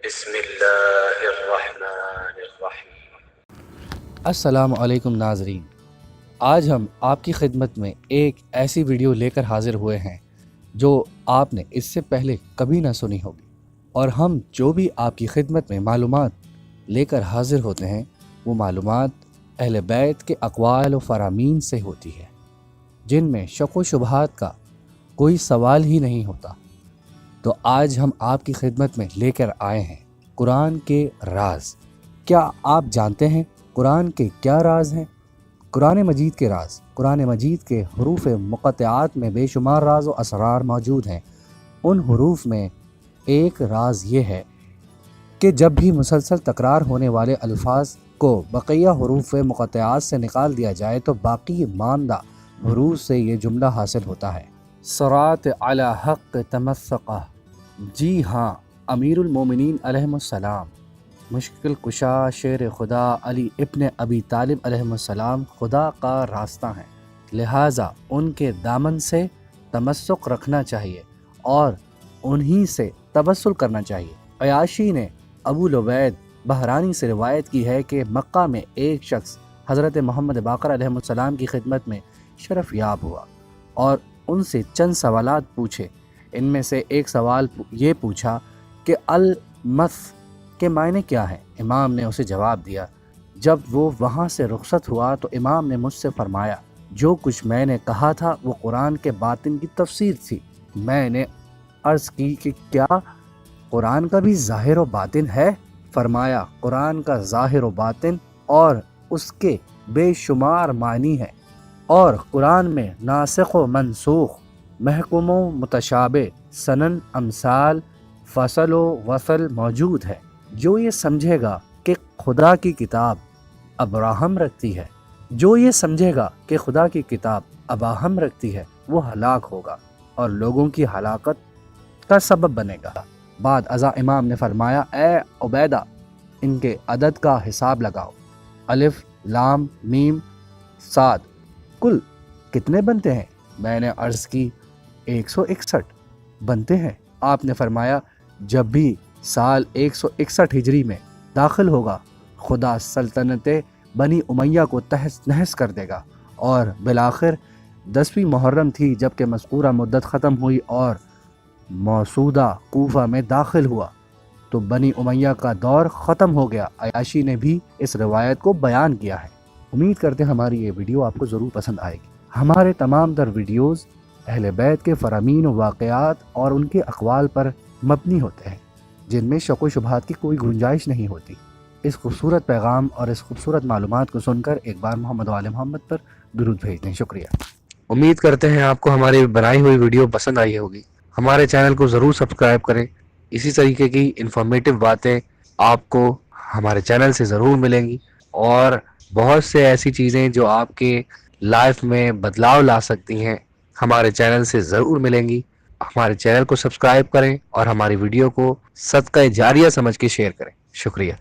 بسم اللہ الرحمن الرحیم۔ السلام علیکم ناظرین، آج ہم آپ کی خدمت میں ایک ایسی ویڈیو لے کر حاضر ہوئے ہیں جو آپ نے اس سے پہلے کبھی نہ سنی ہوگی، اور ہم جو بھی آپ کی خدمت میں معلومات لے کر حاضر ہوتے ہیں وہ معلومات اہل بیت کے اقوال و فرامین سے ہوتی ہے، جن میں شک و شبہات کا کوئی سوال ہی نہیں ہوتا۔ تو آج ہم آپ کی خدمت میں لے کر آئے ہیں قرآن کے راز۔ کیا آپ جانتے ہیں قرآن کے کیا راز ہیں؟ قرآن مجید کے راز۔ قرآن مجید کے حروف مقطعات میں بے شمار راز و اسرار موجود ہیں۔ ان حروف میں ایک راز یہ ہے کہ جب بھی مسلسل تکرار ہونے والے الفاظ کو بقیہ حروف مقطعات سے نکال دیا جائے تو باقی ماندہ حروف سے یہ جملہ حاصل ہوتا ہے: صراط علی حق تمسقہ۔ جی ہاں، امیر المومنین علیہ السلام، مشکل کشا شیر خدا علی ابن ابی طالب علیہ السلام خدا کا راستہ ہیں، لہٰذا ان کے دامن سے تمسک رکھنا چاہیے اور انہی سے توسل کرنا چاہیے۔ عیاشی نے ابو لبید بحرانی سے روایت کی ہے کہ مکہ میں ایک شخص حضرت محمد باقر علیہ السلام کی خدمت میں شرف یاب ہوا اور ان سے چند سوالات پوچھے۔ ان میں سے ایک سوال یہ پوچھا کہ المس کے معنی کیا ہے؟ امام نے اسے جواب دیا۔ جب وہ وہاں سے رخصت ہوا تو امام نے مجھ سے فرمایا، جو کچھ میں نے کہا تھا وہ قرآن کے باطن کی تفسیر تھی۔ میں نے عرض کی کہ کیا قرآن کا بھی ظاہر و باطن ہے؟ فرمایا، قرآن کا ظاہر و باطن اور اس کے بے شمار معنی ہے، اور قرآن میں ناسخ و منسوخ، محکوم و متشابہ، سنن، امثال، فصل و وصل موجود ہے۔ جو یہ سمجھے گا کہ خدا کی کتاب ابراہم رکھتی ہے، رکھتی ہے وہ ہلاک ہوگا اور لوگوں کی ہلاکت کا سبب بنے گا۔ بعد ازاں امام نے فرمایا، اے عبیدہ، ان کے عدد کا حساب لگاؤ، الف لام میم صاد، کل کتنے بنتے ہیں؟ میں نے عرض کی 161 بنتے ہیں۔ آپ نے فرمایا، جب بھی سال 161 ہجری میں داخل ہوگا خدا سلطنت بنی امیہ کو تہس نہس کر دے گا، اور بالآخر 10ویں محرم تھی جبکہ مذکورہ مدت ختم ہوئی اور موسودہ کوفہ میں داخل ہوا تو بنی امیہ کا دور ختم ہو گیا۔ عیاشی نے بھی اس روایت کو بیان کیا ہے۔ امید کرتے ہیں ہماری یہ ویڈیو آپ کو ضرور پسند آئے گی۔ ہمارے تمام تر ویڈیوز اہل بیت کے فرامین و واقعات اور ان کے اقوال پر مبنی ہوتے ہیں، جن میں شک و شبہات کی کوئی گنجائش نہیں ہوتی۔ اس خوبصورت پیغام اور اس خوبصورت معلومات کو سن کر ایک بار محمد و آل محمد پر درود بھیج دیں۔ شکریہ۔ امید کرتے ہیں آپ کو ہماری بنائی ہوئی ویڈیو پسند آئی ہوگی۔ ہمارے چینل کو ضرور سبسکرائب کریں۔ اسی طریقے کی انفارمیٹیو باتیں آپ کو ہمارے چینل سے ضرور ملیں گی، اور بہت سے ایسی چیزیں جو آپ کے لائف میں بدلاؤ لا سکتی ہیں ہمارے چینل سے ضرور ملیں گی۔ ہمارے چینل کو سبسکرائب کریں اور ہماری ویڈیو کو صدقہ جاریہ سمجھ کے شیئر کریں۔ شکریہ۔